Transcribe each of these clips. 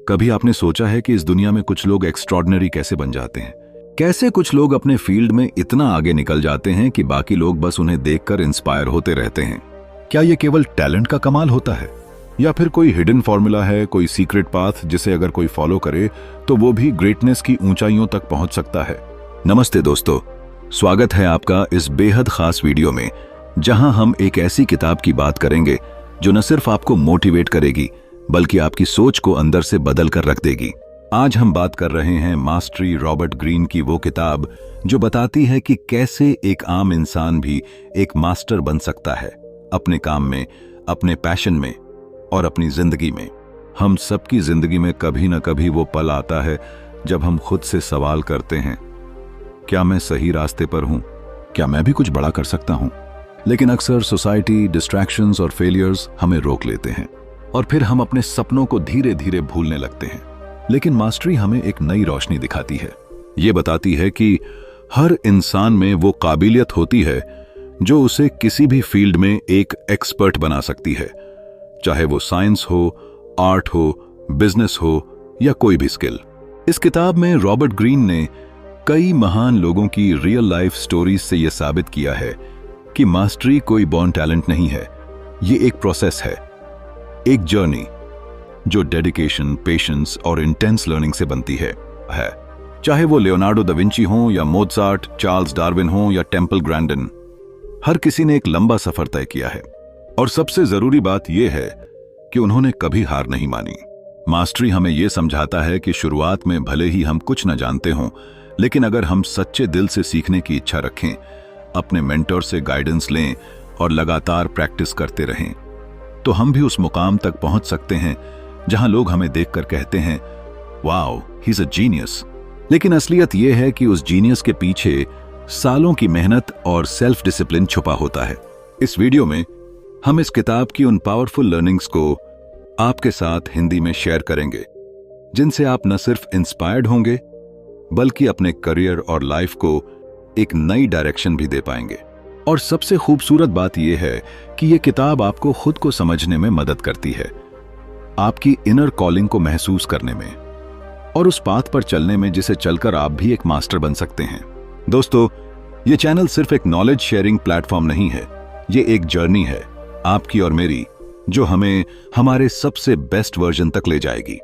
कभी आपने सोचा है कि इस दुनिया में कुछ लोग एक्स्ट्रॉर्डिनरी कैसे बन जाते हैं? कैसे कुछ लोग अपने फील्ड में इतना आगे निकल जाते हैं कि बाकी लोग बस उन्हें देखकर इंस्पायर होते रहते हैं? क्या ये केवल टैलेंट का कमाल होता है, या फिर कोई हिडन फॉर्मूला है, कोई सीक्रेट पाथ जिसे अगर कोई फॉलो करे तो वो भी ग्रेटनेस की ऊंचाइयों तक पहुंच सकता है? नमस्ते दोस्तों, स्वागत है आपका इस बेहद खास वीडियो में, जहां हम एक ऐसी किताब की बात करेंगे जो न सिर्फ आपको मोटिवेट करेगी बल्कि आपकी सोच को अंदर से बदल कर रख देगी। आज हम बात कर रहे हैं मास्टरी रॉबर्ट ग्रीन की वो किताब जो बताती है कि कैसे एक आम इंसान भी एक मास्टर बन सकता है, अपने काम में, अपने पैशन में और अपनी जिंदगी में। हम सबकी जिंदगी में कभी न कभी वो पल आता है जब हम खुद से सवाल करते हैं, क्या मैं सही रास्ते पर हूं? क्या मैं भी कुछ बड़ा कर सकता हूं? लेकिन अक्सर सोसाइटी, डिस्ट्रैक्शंस और फेलियर्स हमें रोक लेते हैं और फिर हम अपने सपनों को धीरे धीरे भूलने लगते हैं। लेकिन मास्टरी हमें एक नई रोशनी दिखाती है। ये बताती है कि हर इंसान में वो काबिलियत होती है जो उसे किसी भी फील्ड में एक एक्सपर्ट बना सकती है, चाहे वो साइंस हो, आर्ट हो, बिजनेस हो या कोई भी स्किल। इस किताब में रॉबर्ट ग्रीन ने कई महान लोगों की रियल लाइफ स्टोरीज से यह साबित किया है कि मास्टरी कोई बॉर्न टैलेंट नहीं है, ये एक प्रोसेस है, एक जर्नी जो डेडिकेशन, पेशेंस और इंटेंस लर्निंग से बनती है। चाहे वो लियोनार्डो दा विंची हो या मोज़ार्ट, चार्ल्स डार्विन हो या टेम्पल ग्रैंडन, हर किसी ने एक लंबा सफर तय किया है और सबसे जरूरी बात यह है कि उन्होंने कभी हार नहीं मानी। मास्टरी हमें यह समझाता है कि शुरुआत में भले ही हम कुछ न जानते हों, लेकिन अगर हम सच्चे दिल से सीखने की इच्छा रखें, अपने मेंटर से गाइडेंस लें और लगातार प्रैक्टिस करते रहें, तो हम भी उस मुकाम तक पहुंच सकते हैं जहां लोग हमें देखकर कहते हैं, wow, he is a genius. लेकिन असलियत यह है कि उस जीनियस के पीछे सालों की मेहनत और सेल्फ डिसिप्लिन छुपा होता है। इस वीडियो में हम इस किताब की उन पावरफुल लर्निंग्स को आपके साथ हिंदी में शेयर करेंगे, जिनसे आप न सिर्फ इंस्पायर्ड होंगे बल्कि अपने करियर और लाइफ को एक नई डायरेक्शन भी दे पाएंगे। और सबसे खूबसूरत बात यह है कि यह किताब आपको खुद को समझने में मदद करती है, आपकी इनर कॉलिंग को महसूस करने में और उस पाथ पर चलने में जिसे चलकर आप भी एक मास्टर बन सकते हैं। दोस्तों, यह चैनल सिर्फ एक नॉलेज शेयरिंग प्लेटफॉर्म नहीं है, यह एक जर्नी है, आपकी और मेरी, जो हमें हमारे सबसे बेस्ट वर्जन तक ले जाएगी।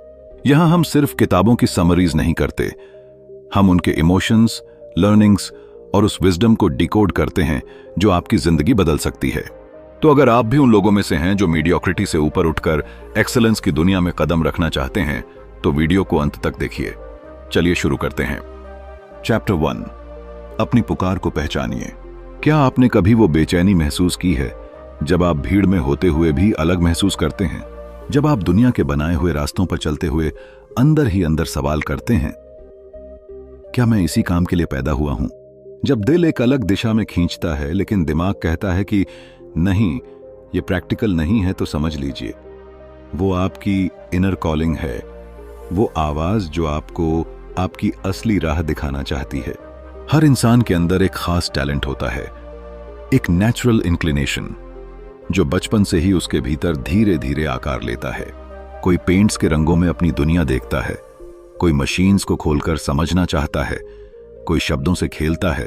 यहां हम सिर्फ किताबों की समरीज नहीं करते, हम उनके इमोशंस, लर्निंग्स और उस विजडम को डिकोड करते हैं जो आपकी जिंदगी बदल सकती है। तो अगर आप भी उन लोगों में से हैं जो मीडियोक्रिटी से ऊपर उठकर एक्सेलेंस की दुनिया में कदम रखना चाहते हैं, तो वीडियो को अंत तक देखिए। चलिए शुरू करते हैं। चैप्टर 1, अपनी पुकार को पहचानिए। क्या आपने कभी वो बेचैनी महसूस की है जब आप भीड़ में होते हुए भी अलग महसूस करते हैं? जब आप दुनिया के बनाए हुए रास्तों पर चलते हुए अंदर ही अंदर सवाल करते हैं, क्या मैं इसी काम के लिए पैदा हुआ हूं? जब दिल एक अलग दिशा में खींचता है लेकिन दिमाग कहता है कि नहीं, ये प्रैक्टिकल नहीं है, तो समझ लीजिए वो आपकी इनर कॉलिंग है, वो आवाज जो आपको आपकी असली राह दिखाना चाहती है। हर इंसान के अंदर एक खास टैलेंट होता है, एक नेचुरल इंक्लिनेशन जो बचपन से ही उसके भीतर धीरे धीरे आकार लेता है। कोई पेंट्स के रंगों में अपनी दुनिया देखता है, कोई मशीन्स को खोलकर समझना चाहता है, कोई शब्दों से खेलता है,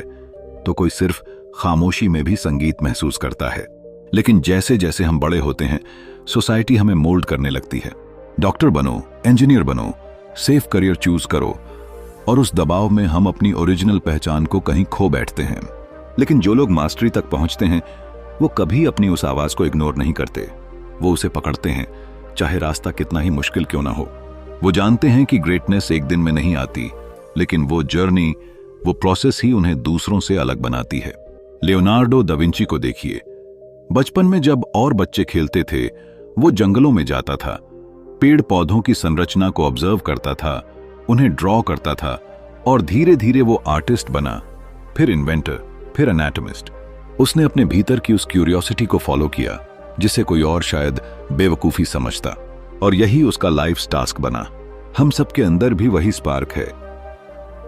तो कोई सिर्फ खामोशी में भी संगीत महसूस करता है। लेकिन जैसे जैसे हम बड़े होते हैं, सोसाइटी हमें मोल्ड करने लगती है। डॉक्टर बनो, इंजीनियर बनो, सेफ करियर चूज करो, और उस दबाव में हम अपनी ओरिजिनल पहचान को कहीं खो बैठते हैं। लेकिन जो लोग मास्टरी तक पहुंचते हैं, वो कभी अपनी उस आवाज को इग्नोर नहीं करते, वो उसे पकड़ते हैं, चाहे रास्ता कितना ही मुश्किल क्यों ना हो। वो जानते हैं कि ग्रेटनेस एक दिन में नहीं आती, लेकिन वो जर्नी, वो प्रोसेस ही उन्हें दूसरों से अलग बनाती है। लियोनार्डो दा विंची को देखिए, बचपन में जब और बच्चे खेलते थे, वो जंगलों में जाता था, पेड़ पौधों की संरचना को ऑब्जर्व करता था, उन्हें ड्रॉ करता था और धीरे धीरे वो आर्टिस्ट बना, फिर इन्वेंटर, फिर एनाटॉमिस्ट। उसने अपने भीतर की उस क्यूरियोसिटी को फॉलो किया जिसे कोई और शायद बेवकूफी समझता, और यही उसका लाइफ टास्क बना। हम सबके अंदर भी वही स्पार्क है,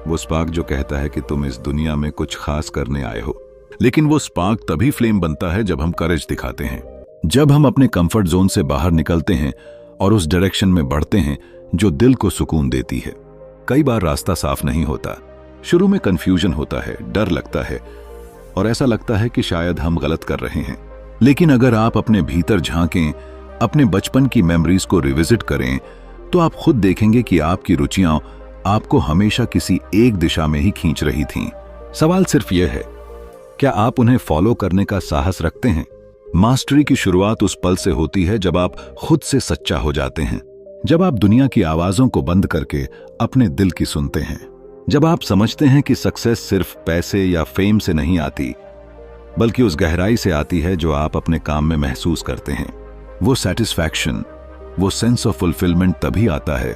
वो स्पार्क जो कहता है कि तुम इस दुनिया में कुछ खास करने आए हो। लेकिन वो स्पार्क तभी फ्लेम बनता है जब हम करेज दिखाते हैं, जब हम अपने कंफर्ट जोन से बाहर निकलते हैं और उस डायरेक्शन में बढ़ते हैं जो दिल को सुकून देती है। कई बार रास्ता साफ नहीं होता, शुरू में कंफ्यूजन होता है, डर लगता है और ऐसा लगता है कि शायद हम गलत कर रहे हैं। लेकिन अगर आप अपने भीतर झांकें, अपने बचपन की मेमोरीज को रिविजिट करें, तो आप खुद देखेंगे कि आपकी रुचियां आपको हमेशा किसी एक दिशा में ही खींच रही थीं। सवाल सिर्फ यह है, क्या आप उन्हें फॉलो करने का साहस रखते हैं? मास्टरी की शुरुआत उस पल से होती है जब आप खुद से सच्चा हो जाते हैं, जब आप दुनिया की आवाजों को बंद करके अपने दिल की सुनते हैं, जब आप समझते हैं कि सक्सेस सिर्फ पैसे या फेम से नहीं आती, बल्कि उस गहराई से आती है जो आप अपने काम में महसूस करते हैं। वो सेटिस्फैक्शन, वो सेंस ऑफ फुलफिलमेंट तभी आता है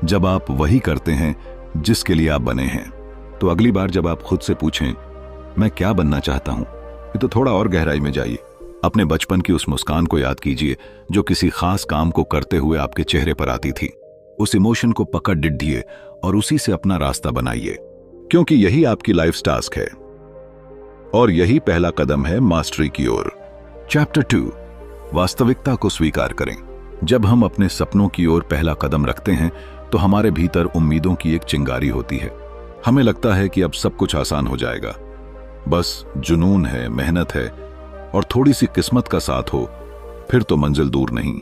जब आप वही करते हैं जिसके लिए आप बने हैं। तो अगली बार जब आप खुद से पूछें, मैं क्या बनना चाहता हूं, तो थोड़ा और गहराई में जाइए। अपने बचपन की उस मुस्कान को याद कीजिए जो किसी खास काम को करते हुए आपके चेहरे पर आती थी। उस इमोशन को पकड़ डिड्ढिए और उसी से अपना रास्ता बनाइए, क्योंकि यही आपकी लाइफ टास्क है और यही पहला कदम है मास्टरी की ओर। चैप्टर 2, वास्तविकता को स्वीकार करें। जब हम अपने सपनों की ओर पहला कदम रखते हैं तो हमारे भीतर उम्मीदों की एक चिंगारी होती है। हमें लगता है कि अब सब कुछ आसान हो जाएगा, बस जुनून है, मेहनत है और थोड़ी सी किस्मत का साथ हो, फिर तो मंजिल दूर नहीं।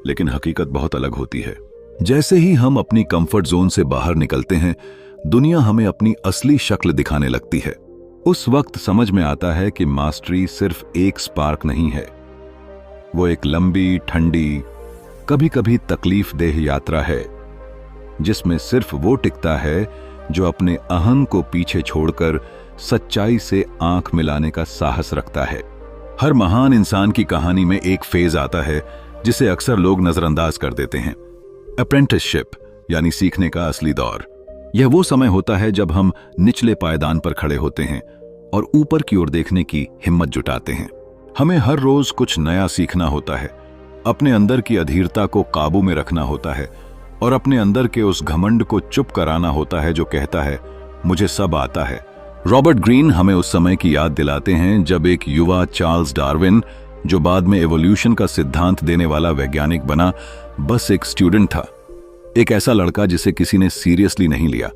लेकिन हकीकत बहुत अलग होती है। जैसे ही हम अपनी कंफर्ट जोन से बाहर निकलते हैं, दुनिया हमें अपनी असली शक्ल दिखाने लगती है। उस वक्त समझ में आता है कि मास्टरी सिर्फ एक स्पार्क नहीं है, वो एक लंबी, ठंडी, कभी कभी तकलीफ देह यात्रा है, जिसमें सिर्फ वो टिकता है जो अपने अहं को पीछे छोड़कर सच्चाई से आंख मिलाने का साहस रखता है। हर महान इंसान की कहानी में एक फेज आता है जिसे अक्सर लोग नजरअंदाज कर देते हैं, अप्रेंटिसशिप, यानी सीखने का असली दौर। यह वो समय होता है जब हम निचले पायदान पर खड़े होते हैं और ऊपर की ओर देखने की हिम्मत जुटाते हैं। हमें हर रोज कुछ नया सीखना होता है, अपने अंदर की अधीरता को काबू में रखना होता है और अपने अंदर के उस घमंड को चुप कराना होता है जो कहता है मुझे सब आता है। रॉबर्ट ग्रीन हमें उस समय की याद दिलाते हैं जब एक युवा चार्ल्स डार्विन, जो बाद में एवोल्यूशन का सिद्धांत देने वाला वैज्ञानिक बना, बस एक स्टूडेंट था। एक ऐसा लड़का जिसे किसी ने सीरियसली नहीं लिया,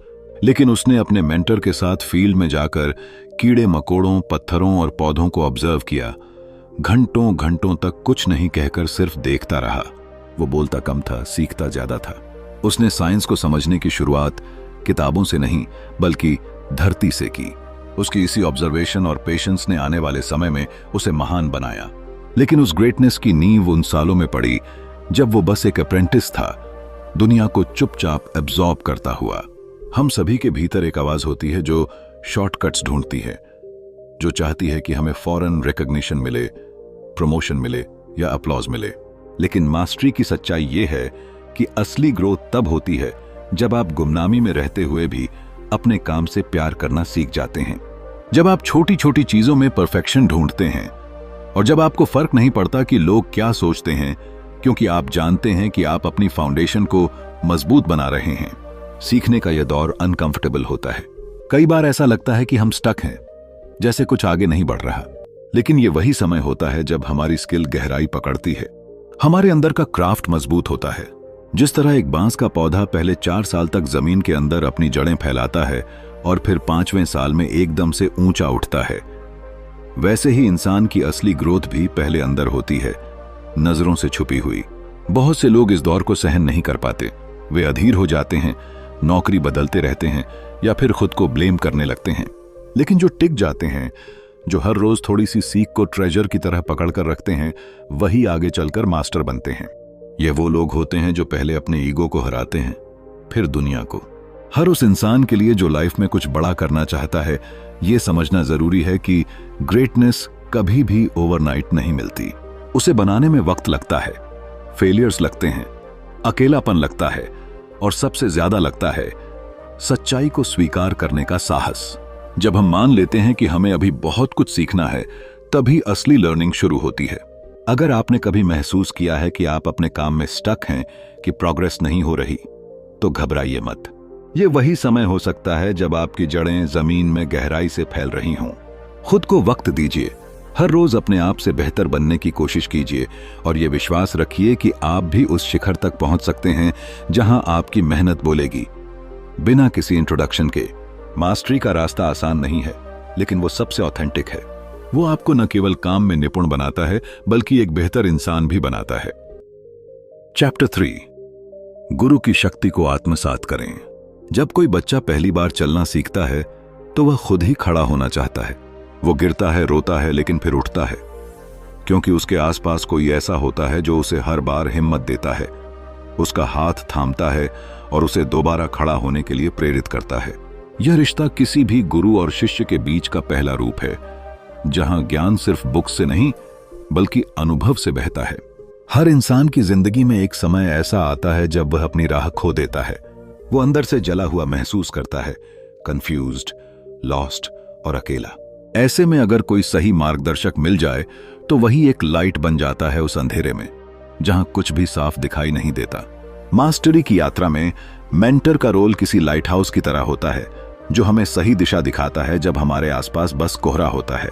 लेकिन उसने अपने मेंटर के साथ फील्ड में जाकर कीड़े मकोड़ों, पत्थरों और पौधों को ऑब्जर्व किया। घंटों घंटों तक कुछ नहीं कहकर सिर्फ देखता रहा। वो बोलता कम था, सीखता ज्यादा था। उसने साइंस को समझने की शुरुआत किताबों से नहीं बल्कि धरती से की। उसकी इसी ऑब्जर्वेशन और पेशेंस ने आने वाले समय में उसे महान बनाया। लेकिन उस ग्रेटनेस की नींव उन सालों में पड़ी जब वो बस एक अप्रेंटिस था, दुनिया को चुपचाप एब्जॉर्ब करता हुआ। हम सभी के भीतर एक आवाज होती है जो शॉर्टकट्स ढूंढती है, जो चाहती है कि हमें फौरन रिकॉग्निशन मिले, प्रमोशन मिले या अपलॉज मिले। लेकिन मास्टरी की सच्चाई ये है कि असली ग्रोथ तब होती है जब आप गुमनामी में रहते हुए भी अपने काम से प्यार करना सीख जाते हैं, जब आप छोटी छोटी चीजों में परफेक्शन ढूंढते हैं और जब आपको फर्क नहीं पड़ता कि लोग क्या सोचते हैं, क्योंकि आप जानते हैं कि आप अपनी फाउंडेशन को मजबूत बना रहे हैं। सीखने का यह दौर अनकंफर्टेबल होता है। कई बार ऐसा लगता है कि हम स्टक हैं, जैसे कुछ आगे नहीं बढ़ रहा। लेकिन यह वही समय होता है जब हमारी स्किल गहराई पकड़ती है, हमारे अंदर का क्राफ्ट मजबूत होता है। जिस तरह एक बांस का पौधा पहले 4 साल तक जमीन के अंदर अपनी जड़ें फैलाता है और फिर 5वें साल में एकदम से ऊंचा उठता है, वैसे ही इंसान की असली ग्रोथ भी पहले अंदर होती है, नजरों से छुपी हुई। बहुत से लोग इस दौर को सहन नहीं कर पाते। वे अधीर हो जाते हैं, नौकरी बदलते रहते हैं या फिर खुद को ब्लेम करने लगते हैं। लेकिन जो टिक जाते हैं, जो हर रोज थोड़ी सी सीख को ट्रेजर की तरह पकड़कर रखते हैं, वही आगे चलकर मास्टर बनते हैं। ये वो लोग होते हैं जो पहले अपने ईगो को हराते हैं, फिर दुनिया को। हर उस इंसान के लिए जो लाइफ में कुछ बड़ा करना चाहता है, ये समझना जरूरी है कि ग्रेटनेस कभी भी ओवरनाइट नहीं मिलती। उसे बनाने में वक्त लगता है, फेलियर्स लगते हैं, अकेलापन लगता है और सबसे ज्यादा लगता है सच्चाई को स्वीकार करने का साहस। जब हम मान लेते हैं कि हमें अभी बहुत कुछ सीखना है, तभी असली लर्निंग शुरू होती है। अगर आपने कभी महसूस किया है कि आप अपने काम में स्टक हैं, कि प्रोग्रेस नहीं हो रही, तो घबराइए मत। यह वही समय हो सकता है जब आपकी जड़ें जमीन में गहराई से फैल रही हों। खुद को वक्त दीजिए, हर रोज अपने आप से बेहतर बनने की कोशिश कीजिए और ये विश्वास रखिए कि आप भी उस शिखर तक पहुंच सकते हैं जहां आपकी मेहनत बोलेगी, बिना किसी इंट्रोडक्शन के। मास्टरी का रास्ता आसान नहीं है, लेकिन वो सबसे ऑथेंटिक है। वो आपको न केवल काम में निपुण बनाता है, बल्कि एक बेहतर इंसान भी बनाता है। चैप्टर 3, गुरु की शक्ति को आत्मसात करें। जब कोई बच्चा पहली बार चलना सीखता है तो वह खुद ही खड़ा होना चाहता है। वो गिरता है, रोता है, लेकिन फिर उठता है, क्योंकि उसके आसपास कोई ऐसा होता है जो उसे हर बार हिम्मत देता है, उसका हाथ थामता है और उसे दोबारा खड़ा होने के लिए प्रेरित करता है। यह रिश्ता किसी भी गुरु और शिष्य के बीच का पहला रूप है, जहां ज्ञान सिर्फ बुक से नहीं बल्कि अनुभव से बहता है। हर इंसान की जिंदगी में एक समय ऐसा आता है जब वह अपनी राह खो देता है। वो अंदर से जला हुआ महसूस करता है, कंफ्यूज्ड, लॉस्ट और अकेला। ऐसे में अगर कोई सही मार्गदर्शक मिल जाए तो वही एक लाइट बन जाता है उस अंधेरे में जहां कुछ भी साफ दिखाई नहीं देता। मास्टरी की यात्रा में मेंटर का रोल किसी लाइट हाउस की तरह होता है, जो हमें सही दिशा दिखाता है जब हमारे आसपास बस कोहरा होता है।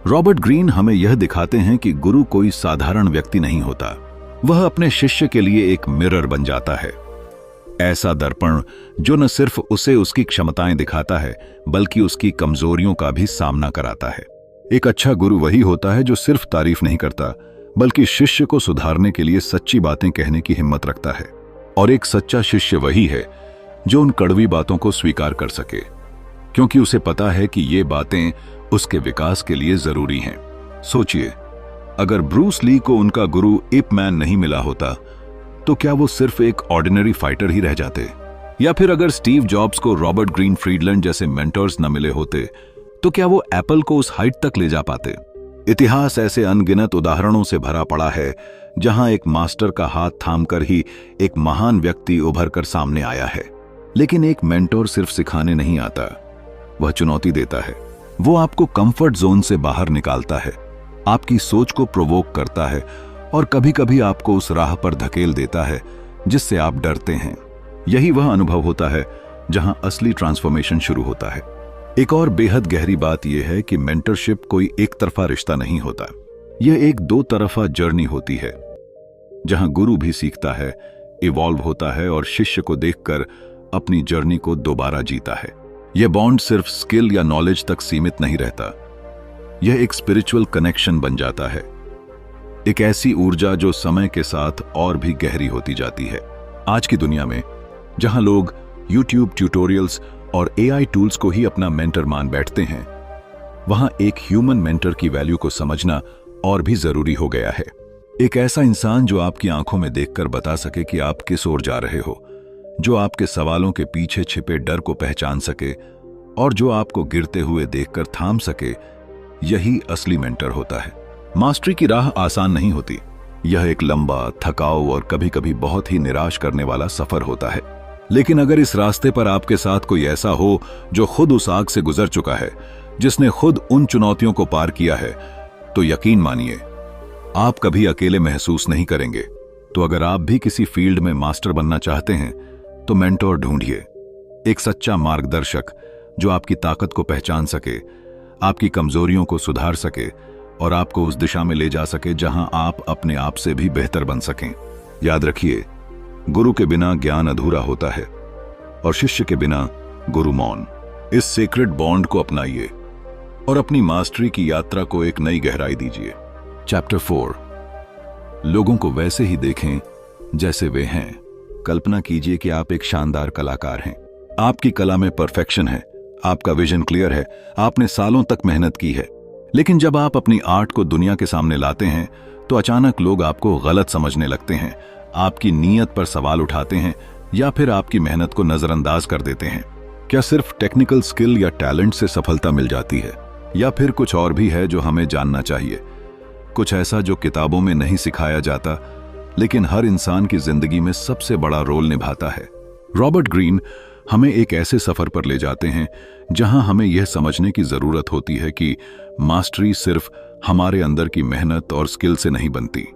रॉबर्ट ग्रीन हमें यह दिखाते हैं कि गुरु कोई साधारण व्यक्ति नहीं होता, वह अपने शिष्य के लिए एक मिरर बन जाता है, ऐसा दर्पण जो न सिर्फ उसे उसकी क्षमताएं दिखाता है बल्कि उसकी कमजोरियों का भी सामना कराता है। एक अच्छा गुरु वही होता है जो सिर्फ तारीफ नहीं करता बल्कि शिष्य को सुधारने के लिए सच्ची बातें कहने की हिम्मत रखता है। और एक सच्चा शिष्य वही है जो उन कड़वी बातों को स्वीकार कर सके, क्योंकि उसे पता है कि ये बातें उसके विकास के लिए जरूरी हैं। सोचिए, अगर ब्रूस ली को उनका गुरु इप मैन नहीं मिला होता तो क्या वो सिर्फ एक ऑर्डिनरी फाइटर ही रह जाते? या फिर अगर स्टीव जॉब्स को रॉबर्ट ग्रीन फ्रीडलैंड जैसे मेंटर्स न मिले होते तो क्या वो एप्पल को उस हाइट तक ले जा पाते? इतिहास ऐसे अनगिनत उदाहरणों से भरा पड़ा है जहां एक मास्टर का हाथ थामकर ही एक महान व्यक्ति उभर कर सामने आया है। लेकिन एक मेंटोर सिर्फ सिखाने नहीं आता, वह चुनौती देता है। वो आपको कंफर्ट जोन से बाहर निकालता है, आपकी सोच को प्रोवोक करता है और कभी कभी आपको उस राह पर धकेल देता है जिससे आप डरते हैं। यही वह अनुभव होता है जहां असली ट्रांसफॉर्मेशन शुरू होता है। एक और बेहद गहरी बात यह है कि मेंटरशिप कोई एक तरफा रिश्ता नहीं होता, यह एक दो तरफा जर्नी होती है, जहां गुरु भी सीखता है, इवॉल्व होता है और शिष्य को देखकर अपनी जर्नी को दोबारा जीता है। यह बॉन्ड सिर्फ स्किल या नॉलेज तक सीमित नहीं रहता, यह एक स्पिरिचुअल कनेक्शन बन जाता है, एक ऐसी ऊर्जा जो समय के साथ और भी गहरी होती जाती है। आज की दुनिया में जहां लोग YouTube ट्यूटोरियल्स और AI टूल्स को ही अपना मेंटर मान बैठते हैं, वहां एक ह्यूमन मेंटर की वैल्यू को समझना और भी जरूरी हो गया है। एक ऐसा इंसान जो आपकी आंखों में देखकर बता सके कि आप किस ओर जा रहे हो, जो आपके सवालों के पीछे छिपे डर को पहचान सके और जो आपको गिरते हुए देखकर थाम सके, यही असली मेंटर होता है। मास्टरी की राह आसान नहीं होती, यह एक लंबा, थकाऊ और कभी कभी बहुत ही निराश करने वाला सफर होता है। लेकिन अगर इस रास्ते पर आपके साथ कोई ऐसा हो जो खुद उस आग से गुजर चुका है, जिसने खुद उन चुनौतियों को पार किया है, तो यकीन मानिए आप कभी अकेले महसूस नहीं करेंगे। तो अगर आप भी किसी फील्ड में मास्टर बनना चाहते हैं तो मेंटोर ढूंढिए, एक सच्चा मार्गदर्शक जो आपकी ताकत को पहचान सके, आपकी कमजोरियों को सुधार सके और आपको उस दिशा में ले जा सके जहां आप अपने आप से भी बेहतर बन सकें। याद रखिए, गुरु के बिना ज्ञान अधूरा होता है और शिष्य के बिना गुरु मौन। इस सीक्रेट बॉन्ड को अपनाइए और अपनी मास्टरी की यात्रा को एक नई गहराई दीजिए। चैप्टर 4, लोगों को वैसे ही देखें जैसे वे हैं। कल्पना कीजिए कि आप एक शानदार कलाकार हैं, आपकी कला में परफेक्शन है, आपका विजन क्लियर है, आपने सालों तक मेहनत की है। लेकिन जब आप अपनी आर्ट को दुनिया के सामने लाते हैं तो अचानक लोग आपको गलत समझने लगते हैं, आपकी नीयत पर सवाल उठाते हैं या फिर आपकी मेहनत को नजरअंदाज कर देते हैं। क्या सिर्फ टेक्निकल स्किल या टैलेंट से सफलता मिल जाती है, या फिर कुछ और भी है जो हमें जानना चाहिए? कुछ ऐसा जो किताबों में नहीं सिखाया जाता लेकिन हर इंसान की जिंदगी में सबसे बड़ा रोल निभाता है। रॉबर्ट ग्रीन हमें एक ऐसे सफर पर ले जाते हैं जहां हमें यह समझने की जरूरत होती है कि मास्टरी सिर्फ हमारे अंदर की मेहनत और स्किल से नहीं बनती।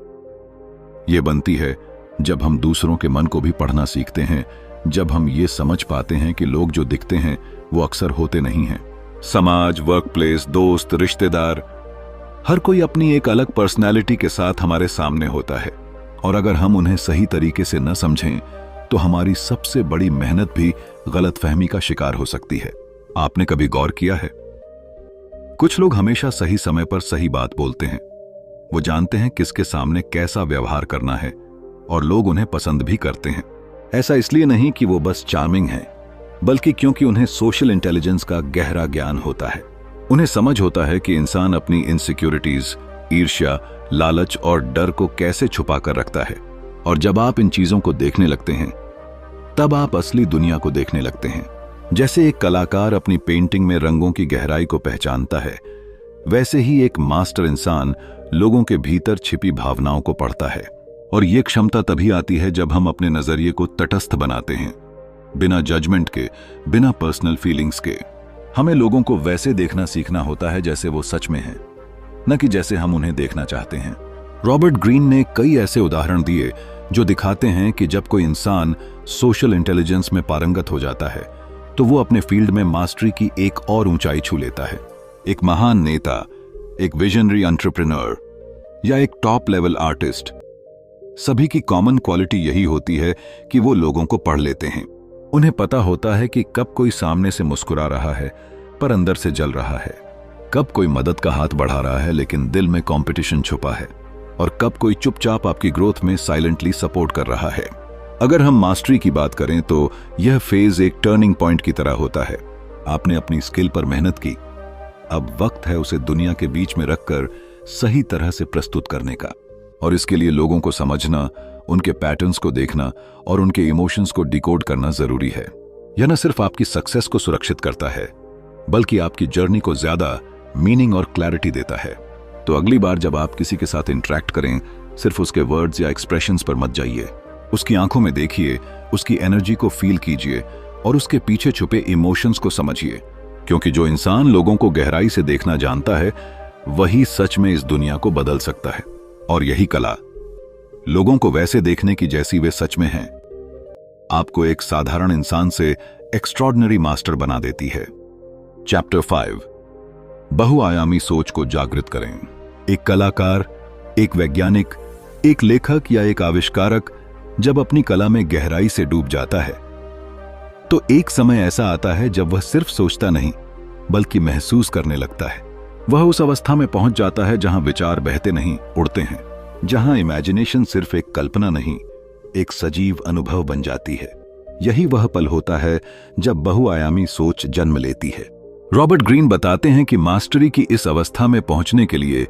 यह बनती है जब हम दूसरों के मन को भी पढ़ना सीखते हैं, जब हम ये समझ पाते हैं कि लोग जो दिखते हैं वो अक्सर होते नहीं हैं। समाज, वर्क प्लेस, दोस्त, रिश्तेदार, हर कोई अपनी एक अलग पर्सनैलिटी के साथ हमारे सामने होता है, और अगर हम उन्हें सही तरीके से न समझें तो हमारी सबसे बड़ी मेहनत भी गलतफहमी का शिकार हो सकती है। आपने कभी गौर किया है, कुछ लोग हमेशा सही समय पर सही बात बोलते हैं। वो जानते हैं किसके सामने कैसा व्यवहार करना है, और लोग उन्हें पसंद भी करते हैं। ऐसा इसलिए नहीं कि वो बस चार्मिंग हैं, बल्कि क्योंकि उन्हें सोशल इंटेलिजेंस का गहरा ज्ञान होता है। उन्हें समझ होता है कि इंसान अपनी इनसिक्योरिटीज, ईर्ष्या, लालच और डर को कैसे छुपा कर रखता है। और जब आप इन चीजों को देखने लगते हैं, तब आप असली दुनिया को देखने लगते हैं। जैसे एक कलाकार अपनी पेंटिंग में रंगों की गहराई को पहचानता है, वैसे ही एक मास्टर इंसान लोगों के भीतर छिपी भावनाओं को पढ़ता है। और ये क्षमता तभी आती है जब हम अपने नजरिए को तटस्थ बनाते हैं, बिना जजमेंट के, बिना पर्सनल फीलिंग्स के। हमें लोगों को वैसे देखना सीखना होता है जैसे वो सच में हैं, न कि जैसे हम उन्हें देखना चाहते हैं। रॉबर्ट ग्रीन ने कई ऐसे उदाहरण दिए जो दिखाते हैं कि जब कोई इंसान सोशल इंटेलिजेंस में पारंगत हो जाता है तो वो अपने फील्ड में मास्टरी की एक और ऊंचाई छू लेता है। एक महान नेता, एक विजनरी एंटरप्रेन्योर या एक टॉप लेवल आर्टिस्ट, सभी की कॉमन क्वालिटी यही होती है कि वो लोगों को पढ़ लेते हैं। उन्हें पता होता है कि कब कोई सामने से मुस्कुरा रहा है पर अंदर से जल रहा है, कब कोई मदद का हाथ बढ़ा रहा है लेकिन दिल में कंपटीशन छुपा है, और कब कोई चुपचाप आपकी ग्रोथ में साइलेंटली सपोर्ट कर रहा है। अगर हम मास्टरी की बात करें तो यह फेज एक टर्निंग पॉइंट की तरह होता है। आपने अपनी स्किल पर मेहनत की, अब वक्त है उसे दुनिया के बीच में रखकर सही तरह से प्रस्तुत करने का। और इसके लिए लोगों को समझना, उनके पैटर्न्स को देखना और उनके इमोशंस को डिकोड करना जरूरी है। यह न सिर्फ आपकी सक्सेस को सुरक्षित करता है, बल्कि आपकी जर्नी को ज्यादा मीनिंग और क्लैरिटी देता है। तो अगली बार जब आप किसी के साथ इंटरेक्ट करें, सिर्फ उसके वर्ड्स या एक्सप्रेशंस पर मत जाइए। उसकी आंखों में देखिए, उसकी एनर्जी को फील कीजिए और उसके पीछे छुपे इमोशंस को समझिए। क्योंकि जो इंसान लोगों को गहराई से देखना जानता है, वही सच में इस दुनिया को बदल सकता है। और यही कला, लोगों को वैसे देखने की जैसी वे सच में हैं, आपको एक साधारण इंसान से एक्स्ट्रॉर्डिनरी मास्टर बना देती है। चैप्टर 5, बहुआयामी सोच को जागृत करें। एक कलाकार, एक वैज्ञानिक, एक लेखक या एक आविष्कारक जब अपनी कला में गहराई से डूब जाता है तो एक समय ऐसा आता है जब वह सिर्फ सोचता नहीं बल्कि महसूस करने लगता है। वह उस अवस्था में पहुंच जाता है जहां विचार बहते नहीं, उड़ते हैं, जहां इमेजिनेशन सिर्फ एक कल्पना नहीं, एक सजीव अनुभव बन जाती है। यही वह पल होता है जब बहुआयामी सोच जन्म लेती है। रॉबर्ट ग्रीन बताते हैं कि मास्टरी की इस अवस्था में पहुंचने के लिए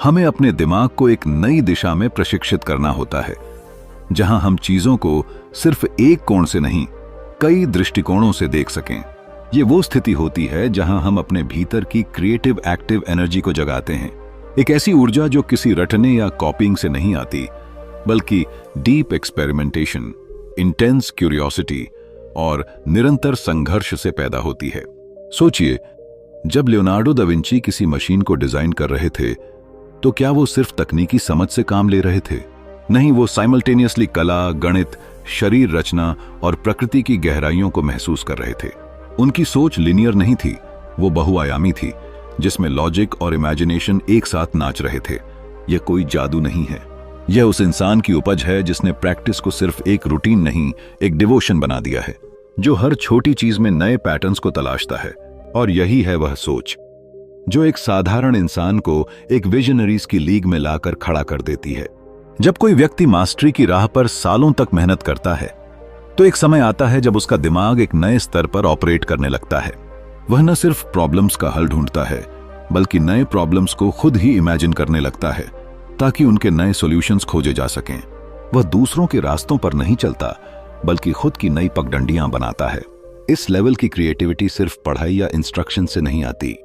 हमें अपने दिमाग को एक नई दिशा में प्रशिक्षित करना होता है, जहां हम चीजों को सिर्फ एक कोण से नहीं, कई दृष्टिकोणों से देख सकें। ये वो स्थिति होती है जहां हम अपने भीतर की क्रिएटिव एक्टिव एनर्जी को जगाते हैं, एक ऐसी ऊर्जा जो किसी रटने या कॉपिंग से नहीं आती, बल्कि डीप एक्सपेरिमेंटेशन, इंटेंस क्यूरियोसिटी और निरंतर संघर्ष से पैदा होती है। सोचिए, जब लियोनार्डो दा विंची किसी मशीन को डिजाइन कर रहे थे तो क्या वो सिर्फ तकनीकी समझ से काम ले रहे थे? नहीं, वो साइमल्टेनियसली कला, गणित, शरीर रचना और प्रकृति की गहराइयों को महसूस कर रहे थे। उनकी सोच लिनियर नहीं थी, वो बहुआयामी थी, जिसमें लॉजिक और इमेजिनेशन एक साथ नाच रहे थे। यह कोई जादू नहीं है, यह उस इंसान की उपज है जिसने प्रैक्टिस को सिर्फ एक रूटीन नहीं, एक डिवोशन बना दिया है, जो हर छोटी चीज में नए पैटर्न्स को तलाशता है। और यही है वह सोच जो एक साधारण इंसान को एक विजनरीज की लीग में लाकर खड़ा कर देती है। जब कोई व्यक्ति मास्टरी की राह पर सालों तक मेहनत करता है तो एक समय आता है जब उसका दिमाग एक नए स्तर पर ऑपरेट करने लगता है। वह न सिर्फ प्रॉब्लम्स का हल ढूंढता है, बल्कि नए प्रॉब्लम्स को खुद ही इमेजिन करने लगता है ताकि उनके नए सॉल्यूशंस खोजे जा सकें। वह दूसरों के रास्तों पर नहीं चलता, बल्कि खुद की नई पगडंडियां बनाता है। इस लेवल की क्रिएटिविटी सिर्फ पढ़ाई या इंस्ट्रक्शन से नहीं आती।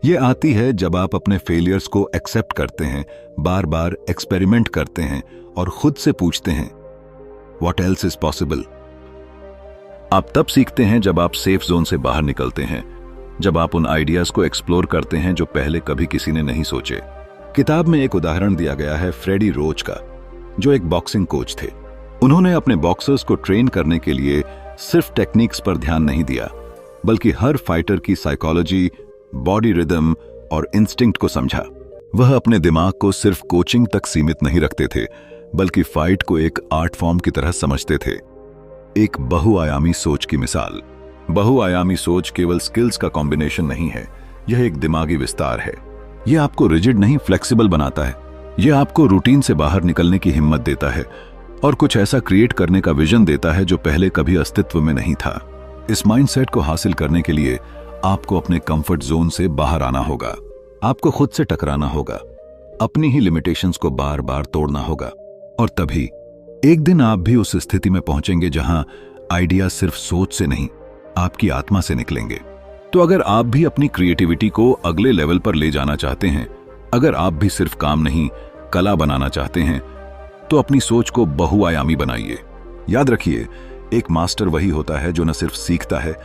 ये आती है जब आप अपने फेलियर्स को एक्सेप्ट करते हैं, बार बार एक्सपेरिमेंट करते हैं और खुद से पूछते हैं व्हाट एल्स इज पॉसिबल। आप तब सीखते हैं जब आप सेफ जोन से बाहर निकलते हैं, जब आप उन आइडियाज को एक्सप्लोर करते हैं जो पहले कभी किसी ने नहीं सोचे। किताब में एक उदाहरण दिया गया है फ्रेडी रोच का, जो एक बॉक्सिंग कोच थे। उन्होंने अपने बॉक्सर्स को ट्रेन करने के लिए सिर्फ टेक्निक्स पर ध्यान नहीं दिया, बल्कि हर फाइटर की साइकोलॉजी, बॉडी रिदम और इंस्टिंक्ट को समझा। वह अपने दिमाग को सिर्फ कोचिंग तक सीमित नहीं रखते थे, बल्कि फाइट को एक आर्ट फॉर्म की तरह समझते थे। एक बहुआयामी सोच की मिसाल। बहुआयामी सोच केवल स्किल्स का कॉम्बिनेशन नहीं है, यह एक दिमागी विस्तार है। यह आपको रिजिड नहीं, फ्लेक्सिबल बनाता है। यह आपको रूटीन से बाहर निकलने की हिम्मत देता है और कुछ ऐसा क्रिएट करने का विजन देता है जो पहले कभी अस्तित्व में नहीं था। इस माइंडसेट को हासिल करने के लिए आपको अपने कंफर्ट जोन से बाहर आना होगा। आपको खुद से टकराना होगा, अपनी ही लिमिटेशंस को बार बार तोड़ना होगा, और तभी एक दिन आप भी उस स्थिति में पहुंचेंगे जहां आइडिया सिर्फ सोच से नहीं, आपकी आत्मा से निकलेंगे। तो अगर आप भी अपनी क्रिएटिविटी को अगले लेवल पर ले जाना चाहते हैं, अगर आप भी सिर्फ काम नहीं कला बनाना चाहते हैं, तो अपनी सोच को बहुआयामी बनाइए। याद रखिए, एक मास्टर वही होता है जो न सिर्फ सीखता है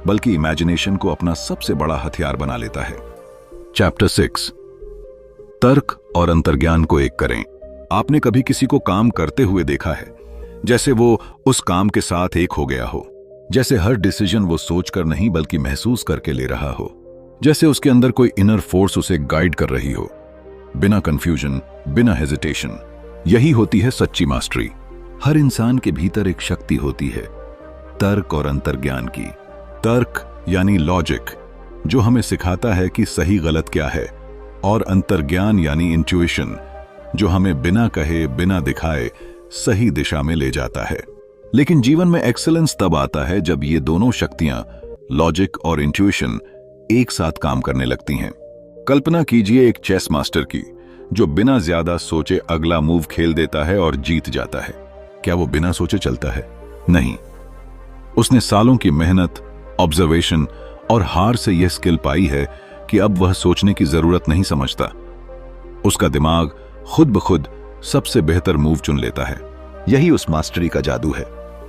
बल्कि इमेजिनेशन को अपना सबसे बड़ा हथियार बना लेता है। चैप्टर 6, तर्क और अंतर्ज्ञान को एक करें। आपने कभी किसी को काम करते हुए देखा है, जैसे वो उस काम के साथ एक हो गया हो, जैसे हर डिसीजन वो सोचकर नहीं बल्कि महसूस करके ले रहा हो, जैसे उसके अंदर कोई इनर फोर्स उसे गाइड कर रही हो, बिना कंफ्यूजन, बिना हेजिटेशन। यही होती है सच्ची मास्टरी। हर इंसान के भीतर एक शक्ति होती है, तर्क और अंतर्ज्ञान की। तर्क यानी लॉजिक, जो हमें सिखाता है कि सही गलत क्या है, और अंतर्ज्ञान यानी इंट्यूइशन, जो हमें बिना कहे बिना दिखाए सही दिशा में ले जाता है। लेकिन जीवन में एक्सीलेंस तब आता है जब ये दोनों शक्तियां, लॉजिक और इंट्यूइशन, एक साथ काम करने लगती हैं। कल्पना कीजिए एक चेस मास्टर की, जो बिना ज्यादा सोचे अगला मूव खेल देता है और जीत जाता है। क्या वो बिना सोचे चलता है? नहीं। उसने सालों की मेहनत, ऑब्जर्वेशन और हार से यह स्किल पाई है कि अब वह सोचने की जरूरत नहीं समझता। उसका दिमाग खुद ब खुद सबसे बेहतर मूव चुन लेता है। यही उस मास्टरी का जादू है।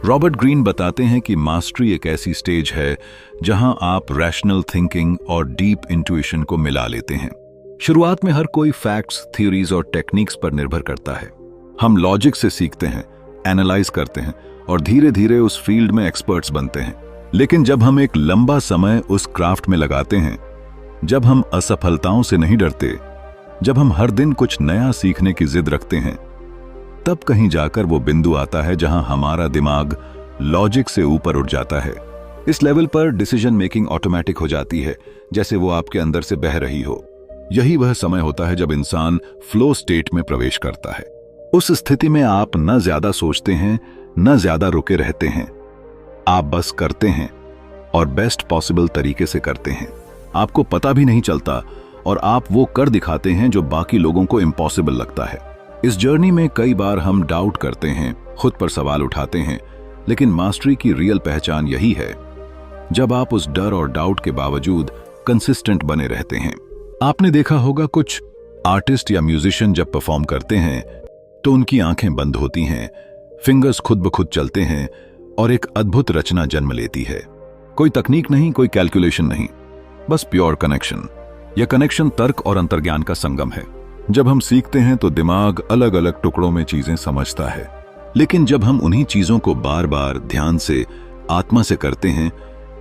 रॉबर्ट ग्रीन बताते हैं कि मास्टरी एक ऐसी स्टेज है जहां आप रैशनल थिंकिंग और डीप इंट्यूइशन को मिला लेते हैं। शुरुआत में हर कोई फैक्ट्स, थ्योरीज और टेक्निक्स पर निर्भर करता है। हम लॉजिक से सीखते हैं, एनालाइज करते हैं और धीरे धीरे उस फील्ड में एक्सपर्ट्स बनते हैं। लेकिन जब हम एक लंबा समय उस क्राफ्ट में लगाते हैं, जब हम असफलताओं से नहीं डरते, जब हम हर दिन कुछ नया सीखने की जिद रखते हैं, तब कहीं जाकर वो बिंदु आता है जहां हमारा दिमाग लॉजिक से ऊपर उठ जाता है। इस लेवल पर डिसीजन मेकिंग ऑटोमेटिक हो जाती है, जैसे वो आपके अंदर से बह रही हो। यही वह समय होता है जब इंसान फ्लो स्टेट में प्रवेश करता है। उस स्थिति में आप न ज्यादा सोचते हैं, न ज्यादा रुके रहते हैं। आप बस करते हैं और बेस्ट पॉसिबल तरीके से करते हैं। आपको पता भी नहीं चलता और आप वो कर दिखाते हैं जो बाकी लोगों को इम्पॉसिबल लगता है। इस जर्नी में कई बार हम डाउट करते हैं, खुद पर सवाल उठाते हैं, लेकिन मास्टरी की रियल पहचान यही है जब आप उस डर और डाउट के बावजूद कंसिस्टेंट बने रहते हैं। आपने देखा होगा कुछ आर्टिस्ट या म्यूजिशियन जब परफॉर्म करते हैं तो उनकी आंखें बंद होती हैं, फिंगर्स खुद ब खुद चलते हैं और एक अद्भुत रचना जन्म लेती है। कोई तकनीक नहीं, कोई कैलकुलेशन नहीं, बस प्योर कनेक्शन। यह कनेक्शन तर्क और अंतर्ज्ञान का संगम है। जब हम सीखते हैं तो दिमाग अलग अलग टुकड़ों में चीजें समझता है, लेकिन जब हम उन्हीं चीजों को बार बार ध्यान से, आत्मा से करते हैं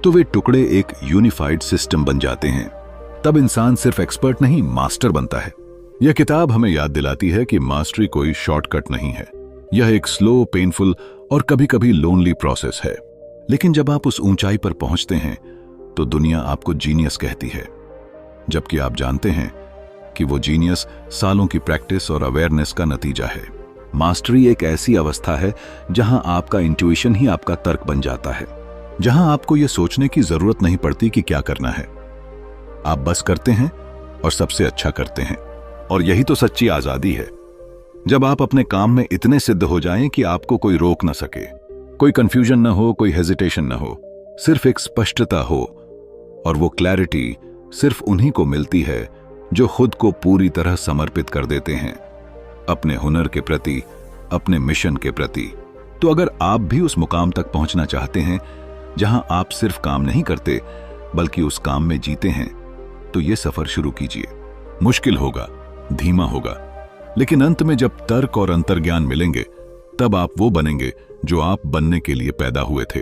तो वे टुकड़े एक यूनिफाइड सिस्टम बन जाते हैं। तब इंसान सिर्फ एक्सपर्ट नहीं, मास्टर बनता है। यह किताब हमें याद दिलाती है कि मास्टरी कोई शॉर्टकट नहीं है। यह एक स्लो, पेनफुल और कभी कभी लोनली प्रोसेस है। लेकिन जब आप उस ऊंचाई पर पहुंचते हैं तो दुनिया आपको जीनियस कहती है, जबकि आप जानते हैं कि वो जीनियस सालों की प्रैक्टिस और अवेयरनेस का नतीजा है। मास्टरी एक ऐसी अवस्था है जहां आपका इंट्यूइशन ही आपका तर्क बन जाता है, जहां आपको यह सोचने की जरूरत नहीं पड़ती कि क्या करना है। आप बस करते हैं और सबसे अच्छा करते हैं। और यही तो सच्ची आजादी है, जब आप अपने काम में इतने सिद्ध हो जाएं कि आपको कोई रोक न सके, कोई कंफ्यूजन न हो, कोई हेजिटेशन न हो, सिर्फ एक स्पष्टता हो। और वो क्लैरिटी सिर्फ उन्हीं को मिलती है जो खुद को पूरी तरह समर्पित कर देते हैं अपने हुनर के प्रति, अपने मिशन के प्रति। तो अगर आप भी उस मुकाम तक पहुंचना चाहते हैं जहां आप सिर्फ काम नहीं करते बल्कि उस काम में जीते हैं, तो ये सफर शुरू कीजिए। मुश्किल होगा, धीमा होगा, लेकिन अंत में जब तर्क और अंतर्ज्ञान मिलेंगे तब आप वो बनेंगे जो आप बनने के लिए पैदा हुए थे,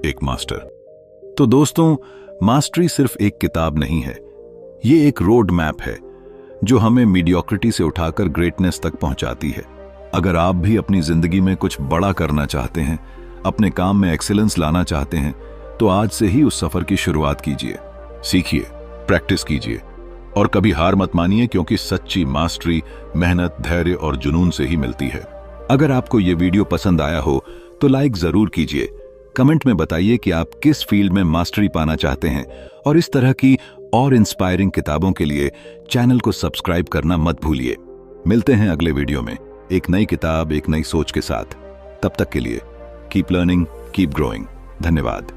एक मास्टर। तो दोस्तों, मास्टरी सिर्फ एक किताब नहीं है, ये एक रोड मैप है जो हमें मीडियोक्रिटी से उठाकर ग्रेटनेस तक पहुंचाती है। अगर आप भी अपनी जिंदगी में कुछ बड़ा करना चाहते हैं, अपने काम में एक्सीलेंस लाना चाहते हैं, तो आज से ही उस सफर की शुरुआत कीजिए। सीखिए, प्रैक्टिस कीजिए और कभी हार मत मानिए, क्योंकि सच्ची मास्टरी मेहनत, धैर्य और जुनून से ही मिलती है। अगर आपको ये वीडियो पसंद आया हो तो लाइक जरूर कीजिए। कमेंट में बताइए कि आप किस फील्ड में मास्टरी पाना चाहते हैं, और इस तरह की और इंस्पायरिंग किताबों के लिए चैनल को सब्सक्राइब करना मत भूलिए। मिलते हैं अगले वीडियो में एक नई किताब, एक नई सोच के साथ। तब तक के लिए कीप लर्निंग, कीप ग्रोइंग। धन्यवाद।